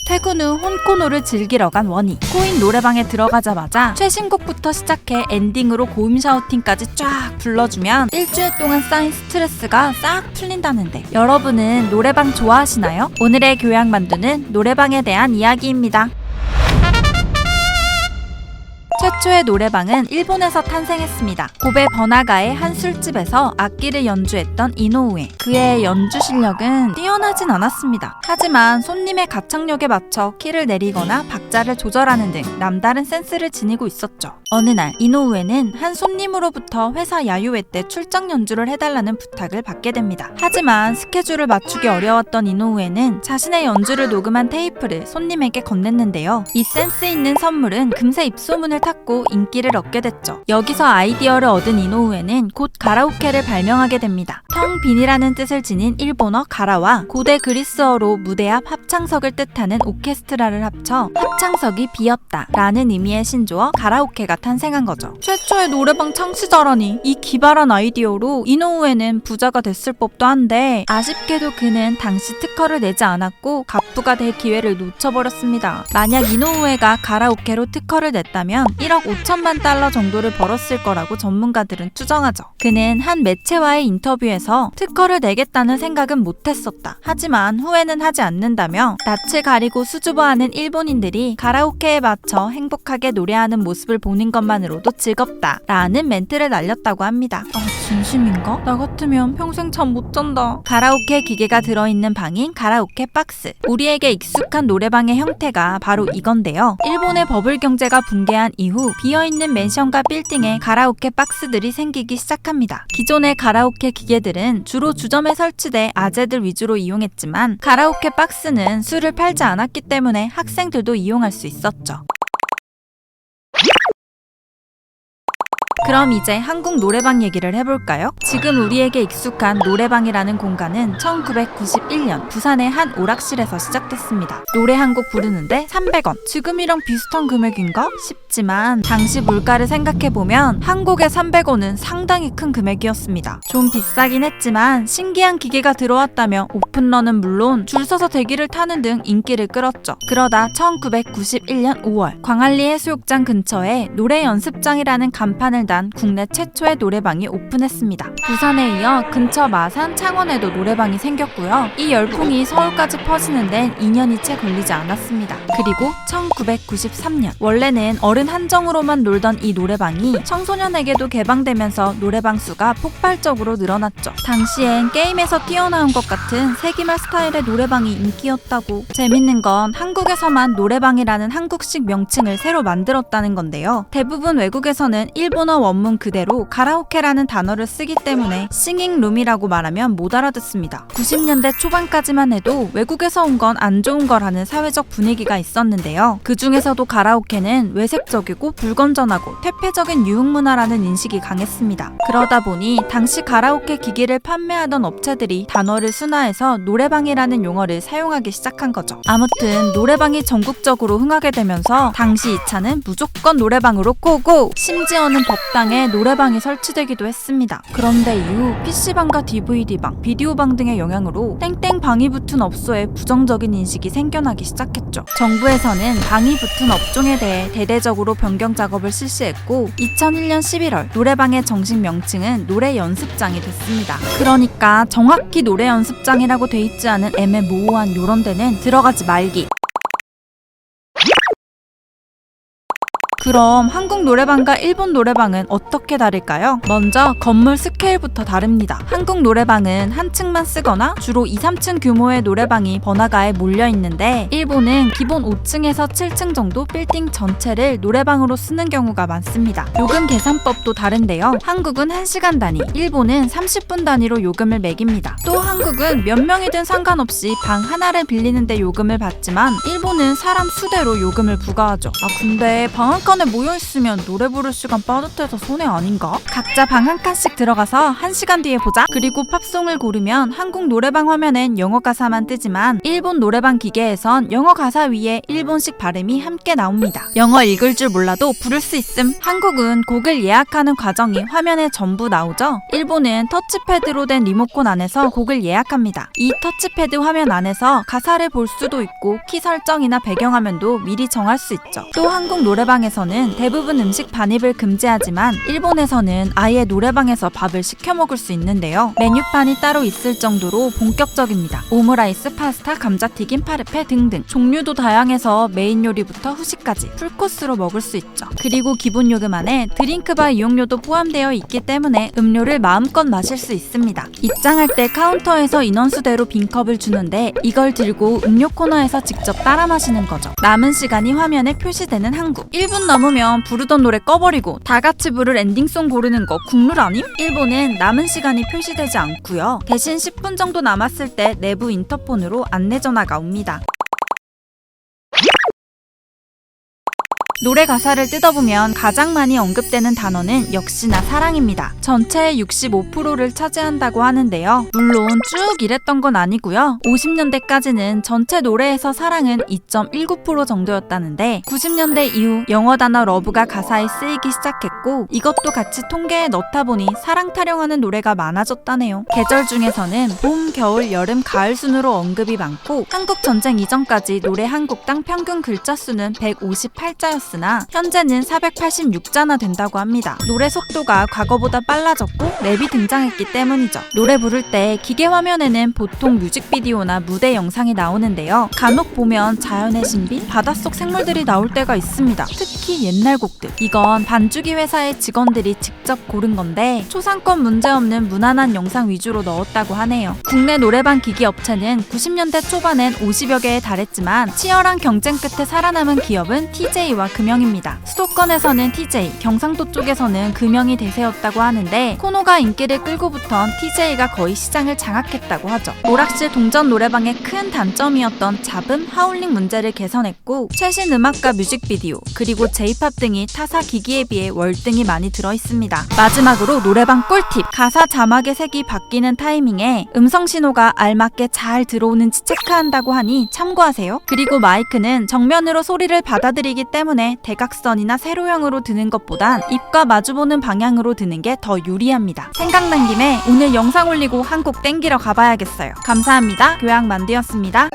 퇴근 후 혼코노를 즐기러 간 원희. 코인 노래방에 들어가자마자 최신곡부터 시작해 엔딩으로 고음 샤우팅까지 쫙 불러주면 일주일 동안 쌓인 스트레스가 싹 풀린다는데, 여러분은 노래방 좋아하시나요? 오늘의 교양만두는 노래방에 대한 이야기입니다. 최초의 노래방은 일본에서 탄생했습니다. 고베 번화가의 한 술집에서 악기를 연주했던 이노우에. 그의 연주 실력은 뛰어나진 않았습니다. 하지만 손님의 가창력에 맞춰 키를 내리거나 박자를 조절하는 등 남다른 센스를 지니고 있었죠. 어느 날 이노우에는 한 손님으로부터 회사 야유회 때 출장 연주를 해달라는 부탁을 받게 됩니다. 하지만 스케줄을 맞추기 어려웠던 이노우에는 자신의 연주를 녹음한 테이프를 손님에게 건넸는데요. 이 센스 있는 선물은 금세 입소문을 탔고 인기를 얻게 됐죠. 여기서 아이디어를 얻은 이노우에는 곧 가라오케를 발명하게 됩니다. 텅 빈이라는 뜻을 지닌 일본어 가라와 고대 그리스어로 무대 앞 합창석을 뜻하는 오케스트라를 합쳐 합창석이 비었다 라는 의미의 신조어 가라오케가 탄생한 거죠. 최초의 노래방 창시자라니, 이 기발한 아이디어로 이노우에는 부자가 됐을 법도 한데, 아쉽게도 그는 당시 특허를 내지 않았고 갑부가 될 기회를 놓쳐버렸습니다. 만약 이노우에가 가라오케로 특허를 냈다면 1억 5천만 달러 정도를 벌었을 거라고 전문가들은 추정하죠. 그는 한 매체와의 인터뷰에서 특허를 내겠다는 생각은 못했었다. 하지만 후회는 하지 않는다며 낯을 가리고 수줍어하는 일본인들이 가라오케에 맞춰 행복하게 노래하는 모습을 보는 것만으로도 즐겁다 라는 멘트를 날렸다고 합니다. 진심인가? 나 같으면 평생 잠 못 잔다. 가라오케 기계가 들어있는 방인 가라오케 박스. 우리에게 익숙한 노래방의 형태가 바로 이건데요. 일본의 버블 경제가 붕괴한 이후 비어있는 맨션과 빌딩에 가라오케 박스들이 생기기 시작합니다. 기존의 가라오케 기계들은 주로 주점에 설치돼 아재들 위주로 이용했지만, 가라오케 박스는 술을 팔지 않았기 때문에 학생들도 이용할 수 있었죠. 그럼 이제 한국 노래방 얘기를 해볼까요? 지금 우리에게 익숙한 노래방이라는 공간은 1991년 부산의 한 오락실에서 시작됐습니다. 노래 한 곡 부르는데 300원. 지금이랑 비슷한 금액인가 싶지만, 당시 물가를 생각해보면 한 곡에 300원은 상당히 큰 금액이었습니다. 좀 비싸긴 했지만 신기한 기계가 들어왔다며 오픈런은 물론 줄 서서 대기를 타는 등 인기를 끌었죠. 그러다 1991년 5월 광안리 해수욕장 근처에 노래 연습장이라는 간판을 단 국내 최초의 노래방이 오픈했습니다. 부산에 이어 근처 마산, 창원에도 노래방이 생겼고요. 이 열풍이 서울까지 퍼지는 데는 2년이 채 걸리지 않았습니다. 그리고 1993년, 원래는 어른 한정으로만 놀던 이 노래방이 청소년에게도 개방되면서 노래방 수가 폭발적으로 늘어났죠. 당시엔 게임에서 튀어나온 것 같은 세기말 스타일의 노래방이 인기였다고. 재밌는 건 한국에서만 노래방이라는 한국식 명칭을 새로 만들었다는 건데요. 대부분 외국에서는 일본어 원문 그대로 가라오케라는 단어를 쓰기 때문에 싱잉룸이라고 말하면 못 알아듣습니다. 90년대 초반까지만 해도 외국에서 온 건 안 좋은 거라는 사회적 분위기가 있었는데요. 그 중에서도 가라오케는 외색적이고 불건전하고 퇴폐적인 유흥문화라는 인식이 강했습니다. 그러다 보니 당시 가라오케 기기를 판매하던 업체들이 단어를 순화해서 노래방이라는 용어를 사용하기 시작한 거죠. 아무튼 노래방이 전국적으로 흥하게 되면서 당시 이 차는 무조건 노래방으로 고고! 심지어는 법당에 노래방이 설치되기도 했습니다. 그런데 이후 PC방과 DVD방, 비디오방 등의 영향으로 땡땡 방이 붙은 업소에 부정적인 인식이 생겨나기 시작했죠. 정부에서는 방이 붙은 업종에 대해 대대적으로 변경 작업을 실시했고, 2001년 11월 노래방의 정식 명칭은 노래 연습장이 됐습니다. 그러니까 정확히 노래 연습장이라고 돼 있지 않은 애매모호한 요런 데는 들어가지 말기. 그럼 한국 노래방과 일본 노래방은 어떻게 다를까요? 먼저 건물 스케일부터 다릅니다. 한국 노래방은 한 층만 쓰거나 주로 2, 3층 규모의 노래방이 번화가에 몰려 있는데, 일본은 기본 5층에서 7층 정도 빌딩 전체를 노래방으로 쓰는 경우가 많습니다. 요금 계산법도 다른데요. 한국은 1시간 단위, 일본은 30분 단위로 요금을 매깁니다. 또 한국은 몇 명이든 상관없이 방 하나를 빌리는데 요금을 받지만, 일본은 사람 수대로 요금을 부과하죠. 근데 방 한 칸 시간에 모여있으면 노래 부를 시간 빠듯해서 손해 아닌가? 각자 방 한 칸씩 들어가서 1시간 뒤에 보자. 그리고 팝송을 고르면 한국 노래방 화면엔 영어 가사만 뜨지만 일본 노래방 기계에선 영어 가사 위에 일본식 발음이 함께 나옵니다. 영어 읽을 줄 몰라도 부를 수 있음. 한국은 곡을 예약하는 과정이 화면에 전부 나오죠. 일본은 터치패드로 된 리모컨 안에서 곡을 예약합니다. 이 터치패드 화면 안에서 가사를 볼 수도 있고 키 설정이나 배경화면도 미리 정할 수 있죠. 또 한국 노래방에서는 대부분 음식 반입을 금지하지만 일본에서는 아예 노래방에서 밥을 시켜 먹을 수 있는데요. 메뉴판이 따로 있을 정도로 본격적입니다. 오므라이스, 파스타, 감자튀김, 파르페 등등 종류도 다양해서 메인 요리부터 후식까지 풀코스로 먹을 수 있죠. 그리고 기본 요금 안에 드링크바 이용료도 포함되어 있기 때문에 음료를 마음껏 마실 수 있습니다. 입장할 때 카운터에서 인원수대로 빈컵을 주는데 이걸 들고 음료 코너에서 직접 따라 마시는 거죠. 남은 시간이 화면에 표시되는 한국. 1분 넘으면 부르던 노래 꺼버리고 다 같이 부를 엔딩송 고르는 거 국룰 아님? 일본은 남은 시간이 표시되지 않고요. 대신 10분 정도 남았을 때 내부 인터폰으로 안내 전화가 옵니다. 노래 가사를 뜯어보면 가장 많이 언급되는 단어는 역시나 사랑입니다. 전체의 65%를 차지한다고 하는데요. 물론 쭉 이랬던 건 아니고요. 50년대까지는 전체 노래에서 사랑은 2.19% 정도였다는데 90년대 이후 영어 단어 러브가 가사에 쓰이기 시작했고 이것도 같이 통계에 넣다 보니 사랑 타령하는 노래가 많아졌다네요. 계절 중에서는 봄, 겨울, 여름, 가을 순으로 언급이 많고 한국 전쟁 이전까지 노래 한 곡당 평균 글자 수는 158자였습니다. 현재는 486자나 된다고 합니다. 노래 속도가 과거보다 빨라졌고 랩이 등장했기 때문이죠. 노래 부를 때 기계 화면에는 보통 뮤직비디오나 무대 영상이 나오는데요. 간혹 보면 자연의 신비, 바닷속 생물들이 나올 때가 있습니다. 특히 옛날 곡들. 이건 반주기 회사의 직원들이 직접 고른 건데 초상권 문제없는 무난한 영상 위주로 넣었다고 하네요. 국내 노래방 기기 업체는 90년대 초반엔 50여 개에 달했지만 치열한 경쟁 끝에 살아남은 기업은 TJ와 금영입니다. 수도권에서는 TJ, 경상도 쪽에서는 금영이 대세였다고 하는데 코노가 인기를 끌고부턴 TJ가 거의 시장을 장악했다고 하죠. 오락실 동전 노래방의 큰 단점이었던 잡음, 하울링 문제를 개선했고 최신 음악과 뮤직비디오, 그리고 J-POP 등이 타사 기기에 비해 월등히 많이 들어있습니다. 마지막으로 노래방 꿀팁! 가사 자막의 색이 바뀌는 타이밍에 음성 신호가 알맞게 잘 들어오는지 체크한다고 하니 참고하세요. 그리고 마이크는 정면으로 소리를 받아들이기 때문에 대각선이나 세로형으로 드는 것보단 입과 마주보는 방향으로 드는 게 더 유리합니다. 생각난 김에 오늘 영상 올리고 한 곡 땡기러 가봐야겠어요. 감사합니다. 교양만두였습니다.